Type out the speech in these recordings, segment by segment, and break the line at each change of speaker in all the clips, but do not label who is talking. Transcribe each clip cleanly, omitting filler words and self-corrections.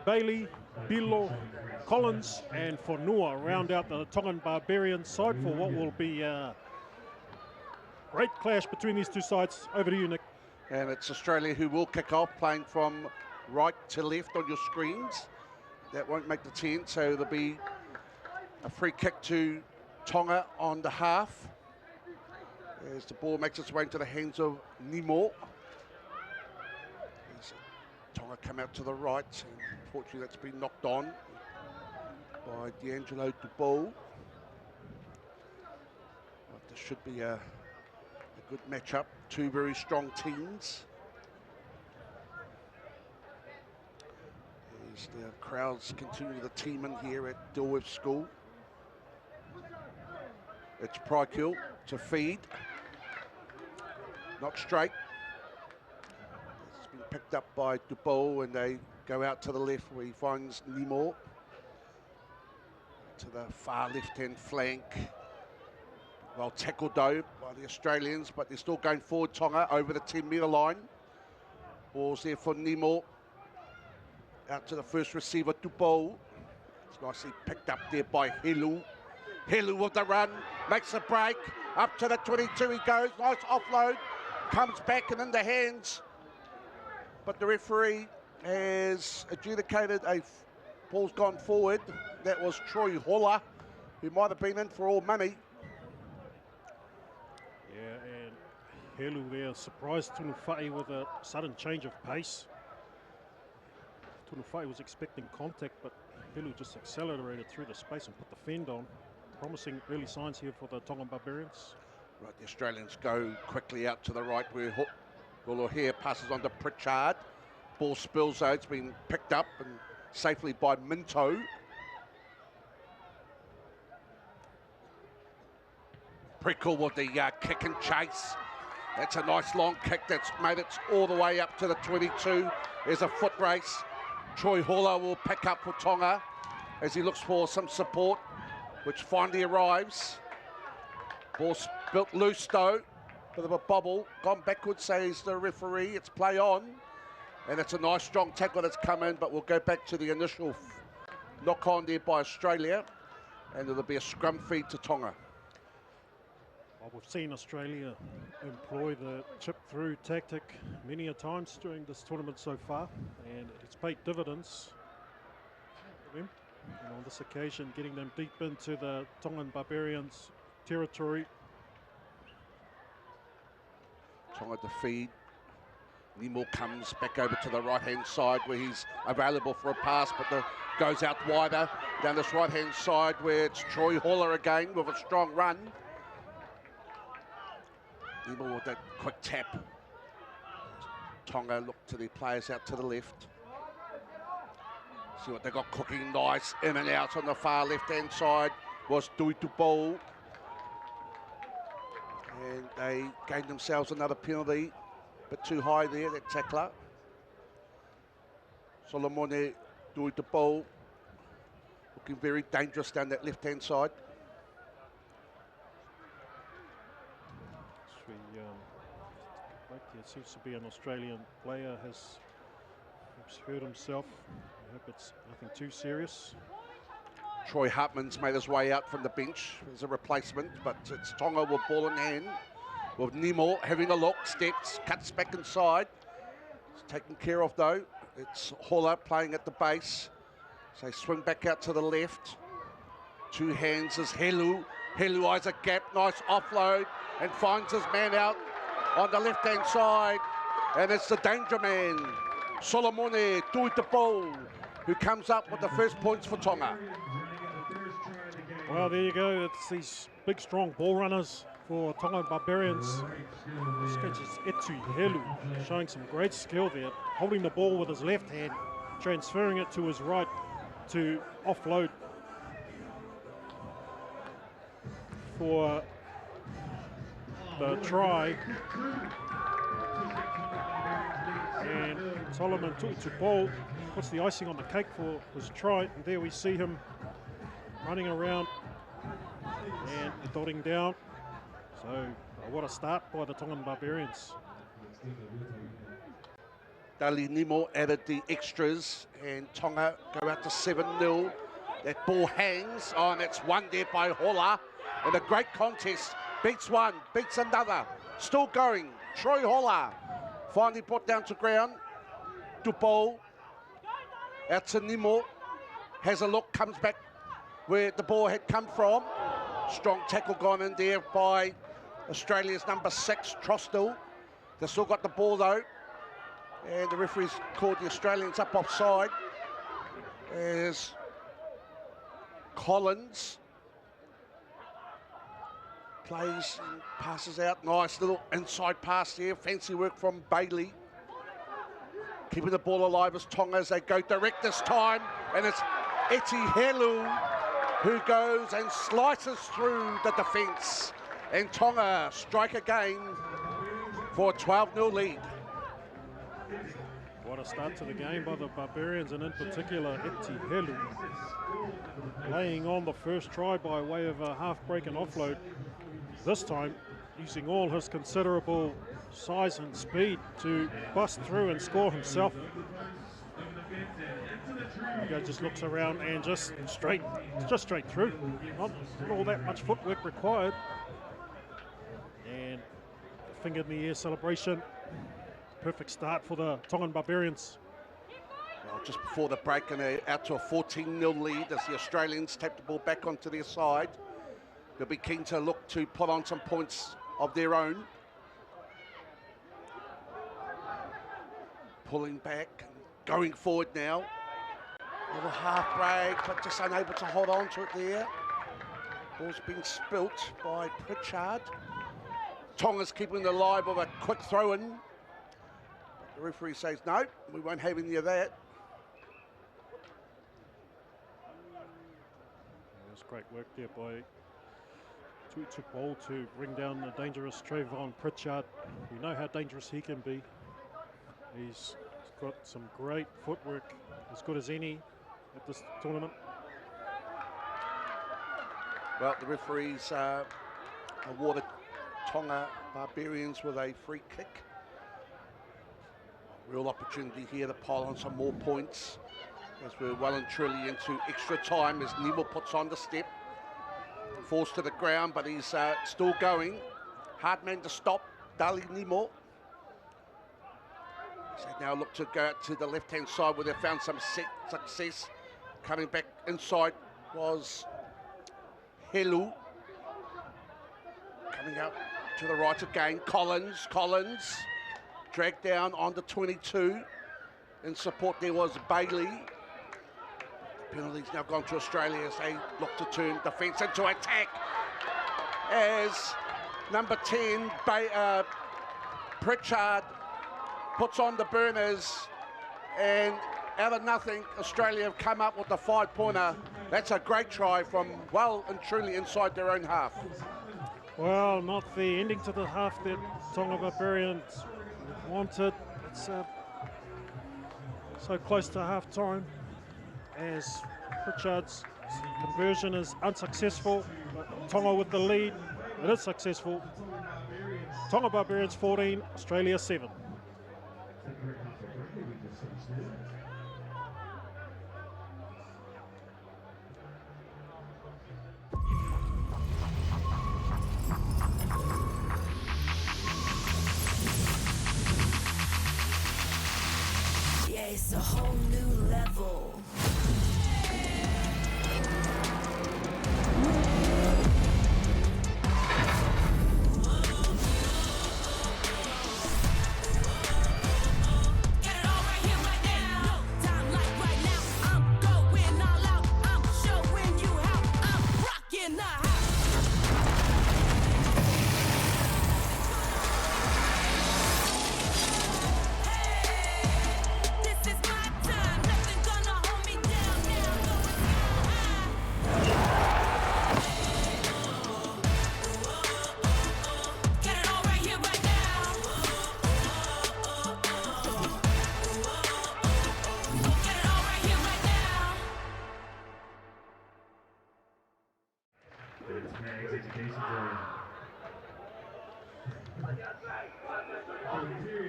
Bailey, Bilo, Collins and Whanua round out the Tongan Barbarians side for what will be a great clash between these two sides. Over to you, Nick.
And it's Australia who will kick off, playing from right to left on your screens. That won't make the 10, so there'll be a free kick to Tonga on the half as the ball makes its way into the hands of Nemo. As Tonga come out to the right, and unfortunately that's been knocked on by D'Angelo Dubois. But this should be a good matchup, two very strong teams. As the crowds continue to team in here at Dilworth School. It's Prykill to feed. Not straight. It's been picked up by Dubois and they go out to the left where he finds Nemo. To the far left-hand flank. Well tackled though by the Australians, but they're still going forward, Tonga, over the 10-metre line. Ball's there for Nemo. Out to the first receiver, Dubois. It's nicely picked up there by Helu. Helu with the run, makes a break. Up to the 22 he goes, nice offload. Comes back and in the hands. But the referee has adjudicated a ball's gone forward. That was Troy Holler, who might have been in for all money.
Yeah, and Helu there surprised Tunufai with a sudden change of pace. Tunufai was expecting contact, but Helu just accelerated through the space and put the fend on. Promising early signs here for the Tongan Barbarians.
Right, the Australians go quickly out to the right where Huluhea passes on to Pritchard. Ball spills out, it's been picked up and safely by Minto. Prykill with the kick and chase. That's a nice long kick that's made it all the way up to the 22. There's a foot race. Troy Holler will pick up for Tonga as he looks for some support, which finally arrives. Ball built loose though. Bit of a bobble. Gone backwards, says the referee. It's play on. And it's a nice strong tackle that's come in, but we'll go back to the initial knock on there by Australia. And it'll be a scrum feed to Tonga.
Well, we've seen Australia employ the chip through tactic many a times during this tournament so far, and it's paid dividends for them. And on this occasion, getting them deep into the Tongan Barbarians territory.
Tonga to feed. Nemo comes back over to the right-hand side where he's available for a pass, but goes out wider down this right-hand side where it's Troy Holler again with a strong run. Nemo with that quick tap. Tonga look to the players out to the left. See what they got cooking, nice in and out on the far left-hand side was Dubois. And they gained themselves another penalty. Bit too high there, that tackler. Solomone Dubois looking very dangerous down that left-hand side.
There seems to be an Australian player has hurt himself. I hope it's nothing too serious.
Troy Hartman's made his way out from the bench as a replacement, but it's Tonga with ball in hand. With Nemo having a look, steps, cuts back inside. It's taken care of though. It's Holler playing at the base. So they swing back out to the left. Two hands is Helu. Helu eyes a gap, nice offload, and finds his man out on the left-hand side. And it's the danger man, Solomone Dubois, who comes up with the first points for Tonga.
Well, there you go. It's these big, strong ball runners for Tongan Barbarians. This catch is Etu Helu, showing some great skill there, holding the ball with his left hand, transferring it to his right to offload for the try. And Solomon Dubois puts the icing on the cake for his try. And there we see him running around and dotting down. So what a start by the Tongan Barbarians.
Dali Nimo added the extras, and Tonga go out to 7-0. That ball hangs, and it's won there by Hola. In a great contest, beats one, beats another. Still going, Troy Hola. Finally brought down to ground. Dupo, out to Nimo. Has a look, comes back where the ball had come from. Strong tackle gone in there by Australia's number 6, Trostel. They've still got the ball though. And the referee's called the Australians up offside. As Collins plays and passes out. Nice little inside pass there. Fancy work from Bailey. Keeping the ball alive as Tonga as they go direct this time. And it's Eti Helu who goes and slices through the defence. And Tonga strike again for a 12-0 lead.
What a start to the game by the Barbarians, and in particular Eti Helu, laying on the first try by way of a half break and offload. This time using all his considerable size and speed to bust through and score himself. The guy just looks around and just straight through. Not all that much footwork required. And finger in the air celebration. Perfect start for the Tongan Barbarians.
Well, just before the break, and they're out to a 14-0 lead as the Australians tap the ball back onto their side. They'll be keen to look to put on some points of their own. Pulling back and going forward now. A little half break, but just unable to hold on to it there. Ball's been spilt by Pritchard. Tonga's keeping it alive with a quick throw-in. The referee says, no, we won't have any of that.
That's great work there by Tutu Ball to bring down the dangerous Treyvon Pritchard. We know how dangerous he can be. He's got some great footwork, as good as any at this tournament.
Well, the referees awarded Tonga Barbarians with a free kick. Real opportunity here to pile on some more points as we're well and truly into extra time as Nemo puts on the step. Falls to the ground, but he's still going. Hard man to stop, Dali Nemo. So now look to go out to the left-hand side where they found some success. Coming back inside was Helu. Coming out to the right again, Collins. Dragged down on the 22. In support there was Bailey. Penalties now gone to Australia as they look to turn defence into attack. As number 10, Pritchard, puts on the burners, and out of nothing, Australia have come up with the 5-pointer. That's a great try from well and truly inside their own half.
Well, not the ending to the half that Tonga Barbarians wanted. It's so close to half time as Pritchard's conversion is unsuccessful. But Tonga with the lead, it is successful. Tonga Barbarians 14, Australia 7.
It's a whole new level.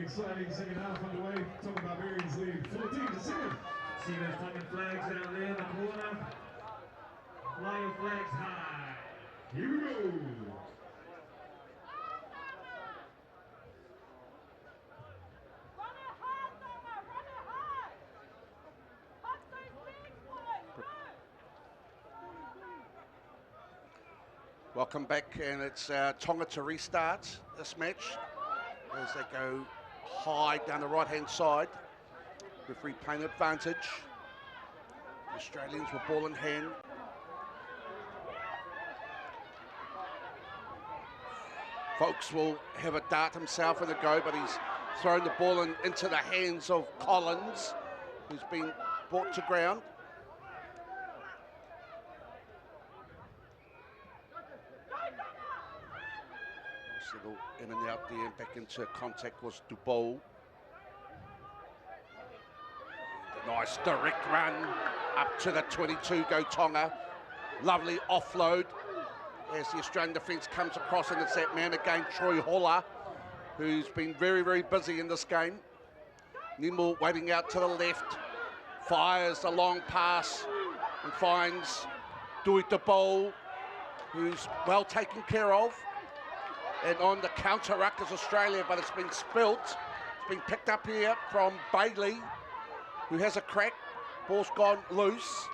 Exciting second half underway. Tonga Barbarians See those Tongan flags out there in the corner? Fly your flags high. Here we go.
Welcome back, and it's Tonga to restart this match as they go high down the right-hand side. Referee playing advantage. The Australians with ball in hand. Folks will have a dart himself in the go, but he's thrown the ball into the hands of Collins, who's been brought to ground. Little in and out there, and back into contact was Dubois. Nice direct run up to the 22, go Tonga. Lovely offload as the Australian defence comes across, and it's that man again, Troy Hola, who's been very, very busy in this game. Nemo waiting out to the left, fires the long pass and finds Dubois, who's well taken care of. And on the counter ruck is Australia, but it's been spilt. It's been picked up here from Bailey, who has a crack. Ball's gone loose.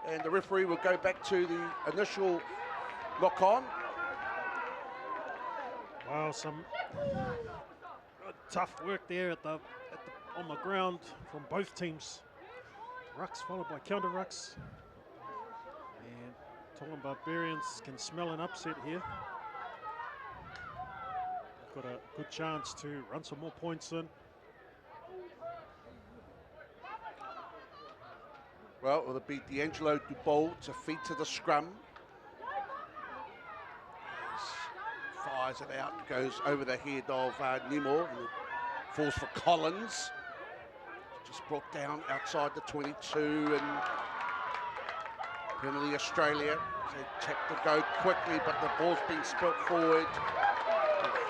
And the referee will go back to the initial knock-on.
Wow, some tough work there on the ground from both teams. Rucks followed by counter rucks. And Tongan Barbarians can smell an upset here. Got a good chance to run some more points in.
Well, it'll be D'Angelo Dubois to feed to the scrum. Fires it out, goes over the head of Nemo, and falls for Collins. Just brought down outside the 22, and penalty Australia. They tap to go quickly, but the ball's been spilt forward.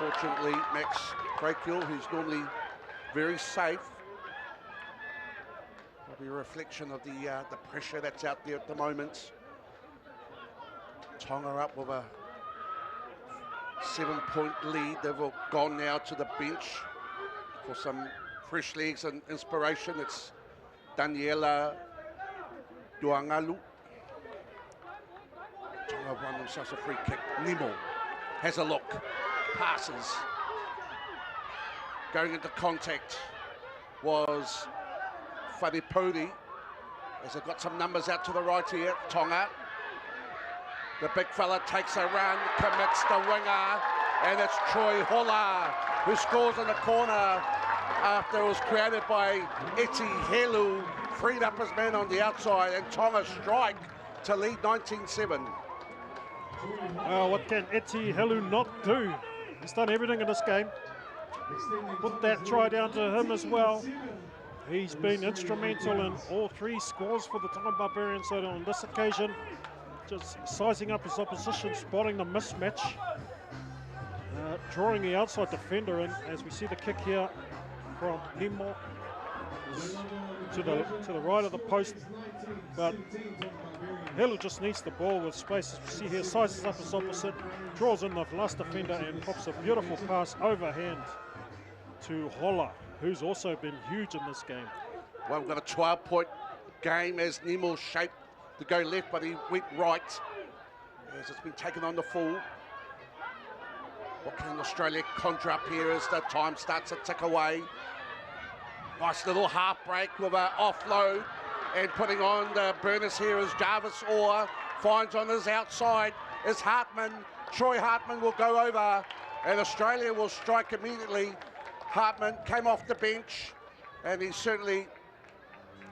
Unfortunately, Max Brachiel, who's normally very safe, will be a reflection of the pressure that's out there at the moment. Tonga up with a 7-point lead. They've all gone now to the bench for some fresh legs and inspiration. It's Daniela Duangalu. Tonga won themselves a free kick. Nemo has a look. Passes. Going into contact was Whanipodi, as they've got some numbers out to the right here. Tonga. The big fella takes a run, commits the winger, and it's Troy Hola who scores in the corner after it was created by Eti Helu, freed up his man on the outside, and Tonga strike to lead 19-7.
Well, what can Eti Helu not do? He's done everything in this game. Put that try down to him as well. He's been instrumental in all three scores for the Tongan Barbarians. So on this occasion, just sizing up his opposition, spotting the mismatch, drawing the outside defender in, as we see the kick here from Nemo to the right of the post. But Helu just needs the ball with space. As we see here, sizes up his opposite, draws in the last defender and pops a beautiful pass overhand to Hola, who's also been huge in this game.
Well, we've got a 12-point game as Nemo shaped to go left, but he went right as it's been taken on the full. What can Australia conjure up here as the time starts to tick away? Nice little half break with an offload, and putting on the burners here is Jarvis Orr. Finds on his outside is Hartman. Troy Hartman will go over, and Australia will strike immediately. Hartman came off the bench, and he's certainly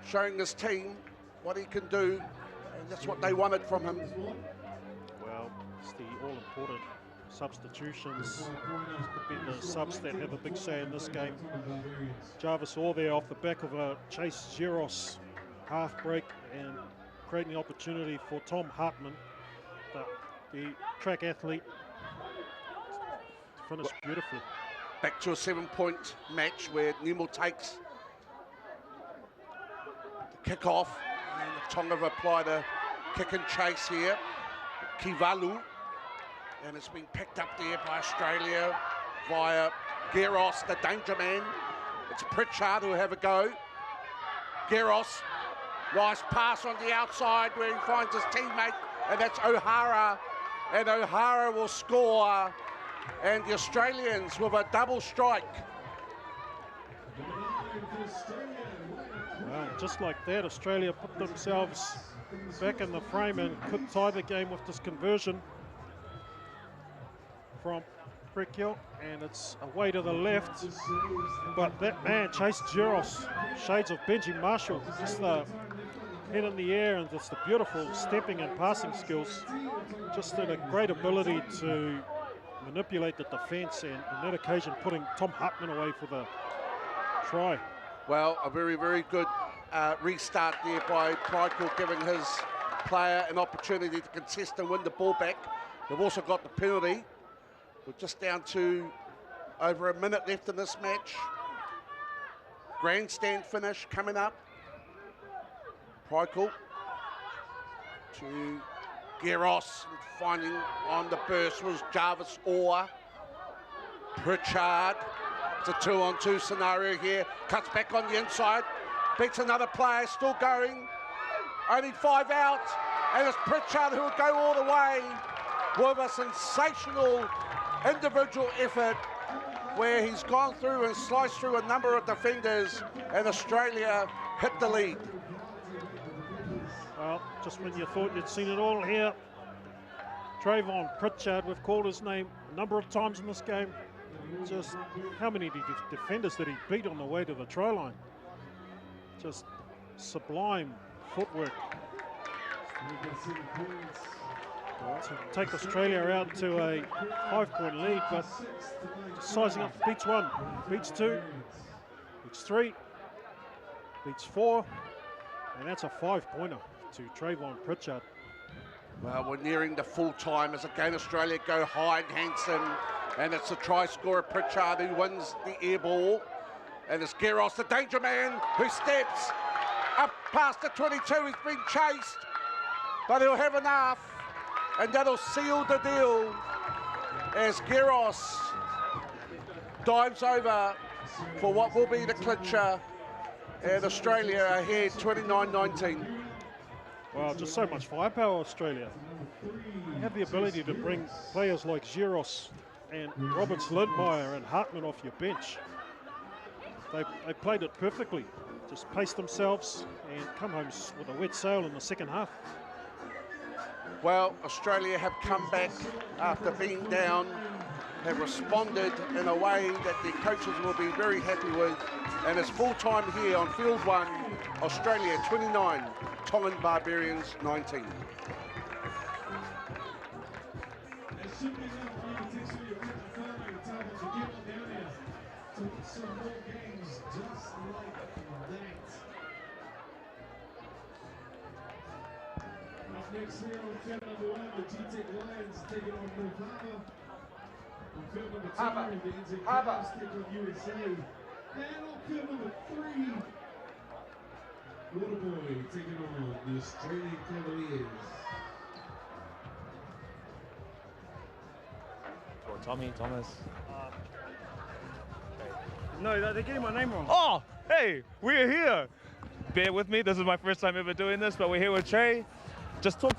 showing his team what he can do, and that's what they wanted from him.
Well, it's the all-important substitutions. Could be the subs that have a big say in this game. Jarvis Orr there off the back of a Chase Giros half break and creating the opportunity for Tom Hartman, the track athlete, to finish beautifully.
Back to a 7-point match where Nemo takes kick off. And Tonga have applied a kick and chase here. Kivalu. And it's been picked up there by Australia via Geros, the danger man. It's Pritchard who have a go. Geros, nice pass on the outside where he finds his teammate, and that's O'Hara. And O'Hara will score. And the Australians with a double strike.
Well, just like that, Australia put themselves back in the frame and could tie the game with this conversion from Pritchard, and it's away to the left. But that man, Chase Giros, shades of Benji Marshall, just the head in the air and just the beautiful stepping and passing skills. Just had a great ability to manipulate the defence, and on that occasion putting Tom Hartman away for the try.
Well, a very, very good restart there by Pritchard, giving his player an opportunity to contest and win the ball back. They've also got the penalty. We're just down to over a minute left in this match. Grandstand finish coming up. Pritchard to Geros, finding on the burst was Jarvis Orr. Pritchard, it's a 2-on-2 scenario here. Cuts back on the inside, beats another player, still going. Only 5 out, and it's Pritchard who will go all the way with a sensational individual effort where he's gone through and sliced through a number of defenders, and Australia hit the lead.
Well, just when you thought you'd seen it all here, Treyvon Pritchard, we've called his name a number of times in this game. Just how many defenders did he beat on the way to the try line? Just sublime footwork to take Australia out to a 5-point lead, but just sizing up, beats 1, beats 2, beats 3, beats 4, and that's a 5-pointer to Treyvon Pritchard.
Well, we're nearing the full time as again Australia go high and handsome, and it's a try scorer Pritchard who wins the air ball, and it's Geros, the danger man, who steps up past the 22. He's been chased, but he'll have enough, and that'll seal the deal as Geros dives over for what will be the clincher, and Australia ahead 29-19.
Wow, just so much firepower, Australia. They have the ability to bring players like Giros and Roberts Lindmeyer and Hartman off your bench. They played it perfectly, just paced themselves and come home with a wet sail in the second half.
Well, Australia have come back after being down, have responded in a way that their coaches will be very happy with, and it's full time here on field 1, Australia 29, Tongan Barbarians 19.
Next here on field number 1, the G-Tech Lions taking on Novava. On field number 2, the NZ Cavs take on USA. And on field number 3, Waterboy taking on the Australian Cavaliers.
Or Tommy, Thomas.
No, they're getting my name wrong.
Oh, hey, we're here. Bear with me, this is my first time ever doing this, but we're here with Trey. Just talk